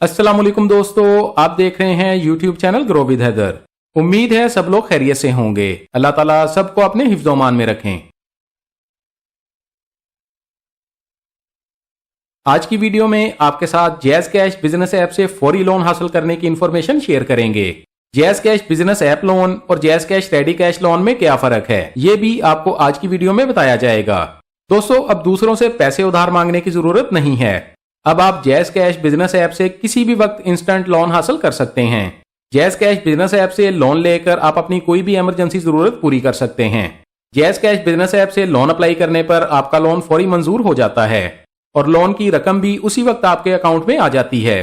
अस्सलाम वालेकुम दोस्तों, आप देख रहे हैं YouTube channel grow with Haider. उम्मीद है सब लोग खैरियत से होंगे। अल्लाह ताला सबको अपने हिफ्ज़-ओ-मान में रखें। आज की वीडियो में आपके साथ जैज़ कैश बिजनेस ऐप से फौरी लोन हासिल करने की इंफॉर्मेशन शेयर करेंगे। Jazz Cash business app loan और Jazz Cash ready cash loan में क्या फर्क है, ये भी आपको आज की वीडियो में बताया जाएगा। दोस्तों, अब दूसरों से पैसे उधार मांगने की जरूरत नहीं है। अब आप जैज़ कैश बिजनेस ऐप से किसी भी वक्त इंस्टेंट लोन हासिल कर सकते हैं। जैज़ कैश बिजनेस ऐप से लोन लेकर आप अपनी कोई भी इमरजेंसी जरूरत पूरी कर सकते हैं। जैज़ कैश बिजनेस ऐप से लोन अप्लाई करने पर आपका लोन फौरी मंजूर हो जाता है और लोन की रकम भी उसी वक्त आपके अकाउंट में आ जाती है।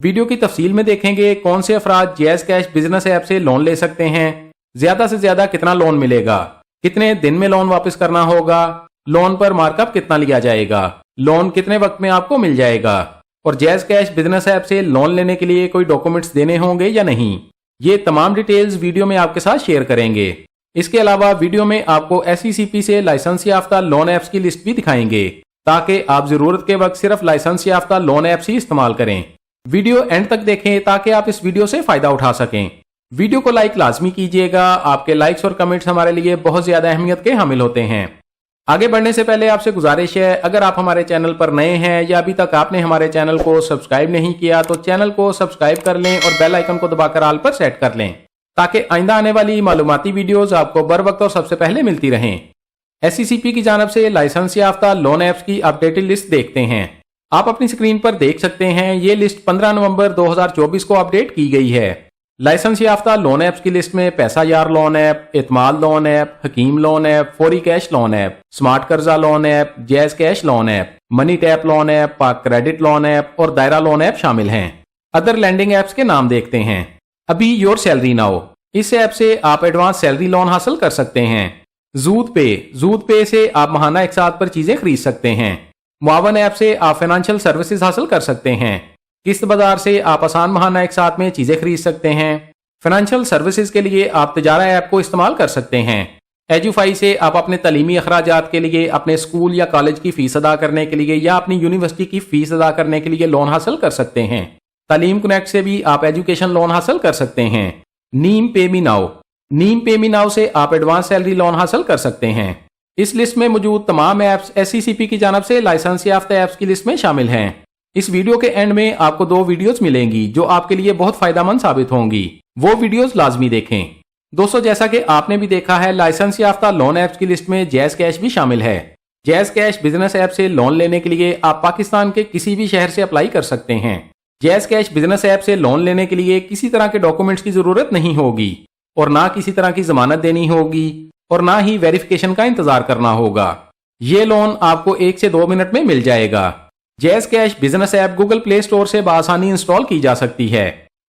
वीडियो की तफसील में देखेंगे कौन से अफराद जैज़ कैश बिजनेस ऐप से लोन ले सकते हैं, ज्यादा से ज्यादा कितना लोन मिलेगा, कितने दिन में लोन वापस करना होगा, लोन पर मार्कअप कितना लिया जाएगा, लोन कितने वक्त में आपको मिल जाएगा और जैज़ कैश बिजनेस ऐप से लोन लेने के लिए कोई डॉक्यूमेंट्स देने होंगे या नहीं, ये तमाम डिटेल्स वीडियो में आपके साथ शेयर करेंगे। इसके अलावा वीडियो में आपको SECP से लाइसेंस याफ्ता लोन ऐप्स की लिस्ट भी दिखाएंगे ताकि आप जरूरत के वक्त सिर्फ लाइसेंस याफ्ता लोन ऐप्स ही इस्तेमाल करें। वीडियो एंड तक देखें ताकि आप इस वीडियो से फायदा उठा सकें। वीडियो को लाइक लाजमी कीजिएगा, आपके लाइक्स और कमेंट्स हमारे लिए बहुत ज्यादा अहमियत के हामिल होते हैं। आगे बढ़ने से पहले आपसे गुजारिश है, अगर आप हमारे चैनल पर नए हैं या अभी तक आपने हमारे चैनल को सब्सक्राइब नहीं किया तो चैनल को सब्सक्राइब कर लें और बेल आइकन को दबाकर ऑल पर सेट कर लें ताकि आइंदा आने वाली मालूमाती वीडियोस आपको बर वक्त और सबसे पहले मिलती रहें। SECP की जानिब से लाइसेंस याफ्ता लोन ऐप्स की अपडेटेड लिस्ट देखते हैं। आप अपनी स्क्रीन पर देख सकते हैं, ये लिस्ट 15 नवंबर 2024 को अपडेट की गई है। लाइसेंस याफ्ता लोन ऐप्स की लिस्ट में पैसा यार लोन ऐप, एतमाद लोन ऐप, हकीम लोन ऐप, फौरी कैश लोन ऐप, स्मार्ट कर्जा loan app, jazz cash loan app, money tap loan app, पाक क्रेडिट लोन ऐप और दायरा लोन ऐप शामिल हैं। अदर लैंडिंग ऐप्स के नाम देखते हैं। अभी योर सैलरी नाउ, इस ऐप से आप एडवांस सैलरी लोन हासिल कर सकते हैं। जूद पे से आप महाना एक साथ पर चीजें खरीद सकते हैं। मुआवन ऐप से आप फाइनेंशियल सर्विसेज हासिल कर सकते हैं। किस्त बाजार से आप आसान महाना एक साथ में चीजें खरीद सकते हैं। फाइनेंशियल सर्विसेज के लिए आप तिजारा ऐप को इस्तेमाल कर सकते हैं। एजुफाई से आप अपने तालीमी अखराजात के लिए, अपने स्कूल या कॉलेज की फीस अदा करने के लिए या अपनी यूनिवर्सिटी की फीस अदा करने के लिए लोन हासिल कर सकते हैं। तालीम कनेक्ट से भी आप एजुकेशन लोन हासिल कर सकते हैं। नीम पे मी नाउ से आप एडवांस सैलरी लोन हासिल कर सकते हैं। इस लिस्ट में मौजूद तमाम ऐप्स SECP की जानिब से लाइसेंस याफ्ता ऐप्स की लिस्ट में शामिल हैं। इस वीडियो के एंड में आपको 2 वीडियोस मिलेंगी जो आपके लिए बहुत फायदेमंद साबित होंगी, वो वीडियोस लाजमी देखें। दोस्तों, जैसा कि आपने भी देखा है, लाइसेंस याफ्ता लोन ऐप्स की लिस्ट में जैज़ कैश भी शामिल है। जैज़ कैश बिजनेस ऐप से लोन लेने के लिए आप पाकिस्तान के किसी भी शहर से अप्लाई कर सकते हैं। जैज़ कैश बिजनेस ऐप से लोन लेने के लिए किसी तरह के डॉक्यूमेंट्स की जरूरत नहीं होगी और ना किसी तरह की जमानत देनी होगी और ना ही वेरिफिकेशन का इंतजार करना होगा। ये लोन आपको 1 से 2 मिनट में मिल जाएगा। Jazz Cash business app Google play store से बआसानी इंस्टॉल की जा सकती है।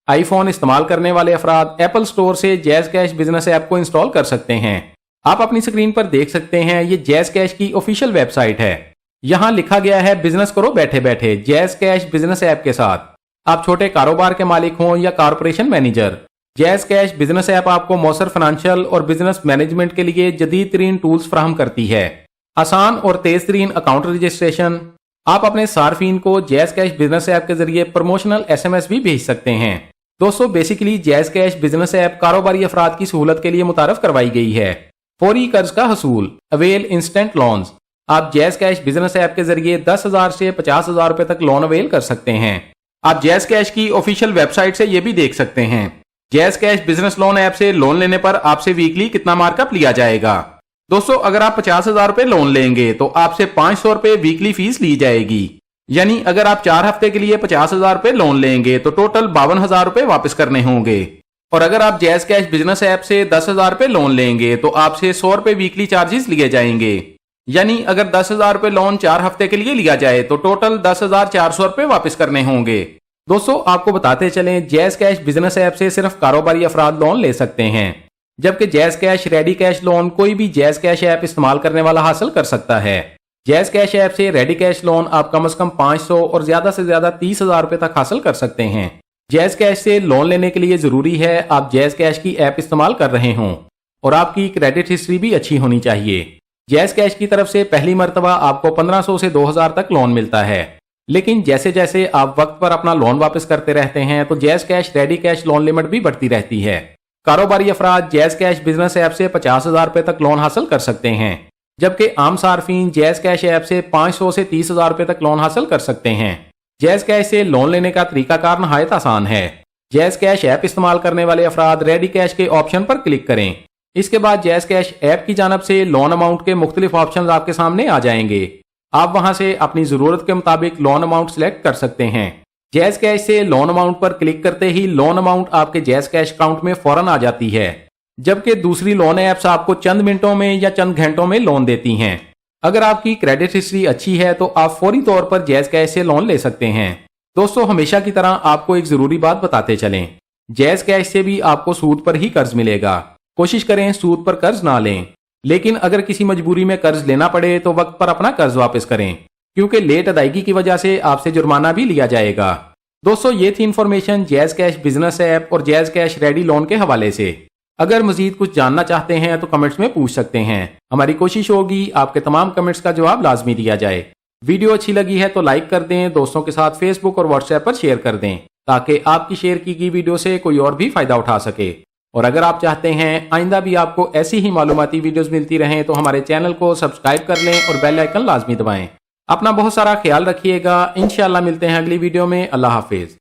आईफोन इस्तेमाल करने वाले अफराद एप्पल स्टोर से जैज़ कैश बिजनेस ऐप को इंस्टॉल कर सकते हैं। आप अपनी स्क्रीन पर देख सकते हैं, ये जैज़ कैश की ऑफिशियल वेबसाइट है। यहाँ लिखा गया है, बिजनेस करो बैठे बैठे जैज़ कैश बिजनेस ऐप के साथ। आप छोटे कारोबार के मालिक हों या corporation manager, jazz Cash business app आपको मौसर फाइनेंशियल और बिजनेस मैनेजमेंट के लिए जदीद तरीन टूल्स फराहम करती है। आसान और तेज तरीन अकाउंट रजिस्ट्रेशन। आप अपने सार्फिन को जैज़ कैश बिजनेस ऐप के जरिए प्रमोशनल SMS भी भेज सकते हैं। दोस्तों, basically jazz Cash business app कारोबारी अफराद की सहूलत के लिए मुतारफ करवाई गई है। फौरी कर्ज का हसूल, अवेल इंस्टेंट लोन्स। आप जैज़ कैश बिजनेस ऐप के जरिए 10,000 से 50,000 रुपए तक लोन अवेल कर सकते हैं। आप जैज़ कैश की ऑफिशियल वेबसाइट से ये भी देख सकते हैं, jazz Cash business loan app से लोन लेने पर आपसे वीकली कितना मार्कअप लिया जाएगा। दोस्तों, अगर आप 50,000 रुपए लोन लेंगे तो आपसे 500 रुपए वीकली फीस ली जाएगी। यानी अगर आप 4 हफ्ते के लिए 50,000 रुपए लोन लेंगे तो टोटल 52,000 रुपए वापस करने होंगे। और अगर आप जैज़ कैश बिजनेस ऐप से 10,000 रुपए लोन लेंगे तो आपसे 100 रुपए वीकली चार्जेस लिए जाएंगे। यानी अगर 10,000 रुपए लोन 4 हफ्ते के लिए लिया जाए तो टोटल 10,400 रुपए वापस करने होंगे। दोस्तों, आपको बताते चलें, जैज़ कैश बिजनेस ऐप से सिर्फ कारोबारी अफराद लोन ले सकते हैं, जबकि jazz Cash ready cash loan कोई भी जैज़ कैश ऐप इस्तेमाल करने वाला हासिल कर सकता है। जैज़ कैश ऐप से रेडी कैश लोन आप कम से कम 500 और ज्यादा से ज्यादा 30,000 रुपए तक हासिल कर सकते हैं। जैज़ कैश से लोन लेने के लिए जरूरी है आप जैज़ कैश की ऐप इस्तेमाल कर रहे हों और आपकी क्रेडिट हिस्ट्री भी अच्छी होनी चाहिए। जैज़ कैश की तरफ से पहली मरतबा आपको 1500 से 2000 तक लोन मिलता है। लेकिन जैसे जैसे आप वक्त पर अपना लोन वापस करते रहते हैं तो jazz Cash ready cash loan limit भी बढ़ती रहती है। कारोबारी अफराद जैज़ कैश बिजनेस ऐप से 50,000 रुपए तक लोन हासिल कर सकते हैं, जबकि आम सार्फिन जैज़ कैश ऐप से 500 से 30,000 रुपए तक लोन हासिल कर सकते हैं। जैज़ कैश से लोन लेने का तरीकाकार नहायत आसान है। जैज़ कैश ऐप इस्तेमाल करने वाले अफराद रेडी कैश के ऑप्शन पर क्लिक करें। इसके बाद जैज़ कैश ऐप की जानब से लोन अमाउंट के मुख्तलिफ ऑप्शन आपके सामने आ जाएंगे। आप वहां से अपनी जरूरत के मुताबिक लोन अमाउंट सिलेक्ट कर सकते हैं। जैज़ कैश से लोन अमाउंट पर क्लिक करते ही लोन अमाउंट आपके जैज़ कैश अकाउंट में फौरन आ जाती है, जबकि दूसरी लोन ऐप्स आपको चंद मिनटों में या चंद घंटों में लोन देती हैं। अगर आपकी क्रेडिट हिस्ट्री अच्छी है तो आप फौरी तौर पर जैज़ कैश से लोन ले सकते हैं। दोस्तों, हमेशा की तरह आपको एक जरूरी बात बताते चलें, जैज़ कैश से भी आपको सूद पर ही कर्ज मिलेगा। कोशिश करें सूद पर कर्ज ना लें, लेकिन अगर किसी मजबूरी में कर्ज लेना पड़े तो वक्त पर अपना कर्ज वापस करें, क्योंकि लेट अदायगी की वजह से आपसे जुर्माना भी लिया जाएगा। दोस्तों, ये थी information jazz Cash business app और जैज़ कैश रेडी लोन के हवाले से। अगर मजीद कुछ जानना चाहते हैं तो कमेंट्स में पूछ सकते हैं। हमारी कोशिश होगी आपके तमाम कमेंट्स का जवाब लाजमी दिया जाए। वीडियो अच्छी लगी है तो लाइक कर दें, दोस्तों के साथ फेसबुक और व्हाट्सएप पर शेयर कर दें, ताकि आपकी शेयर की गई वीडियो से कोई और भी फायदा उठा सके। और अगर आप चाहते हैं आइंदा भी आपको ऐसी ही मालूमाती वीडियोस मिलती रहें तो हमारे चैनल को सब्सक्राइब कर लें और बेल आइकन लाजमी दबाएं। अपना बहुत सारा ख्याल रखिएगा। इंशाल्लाह मिलते हैं अगली वीडियो में। अल्लाह हाफिज।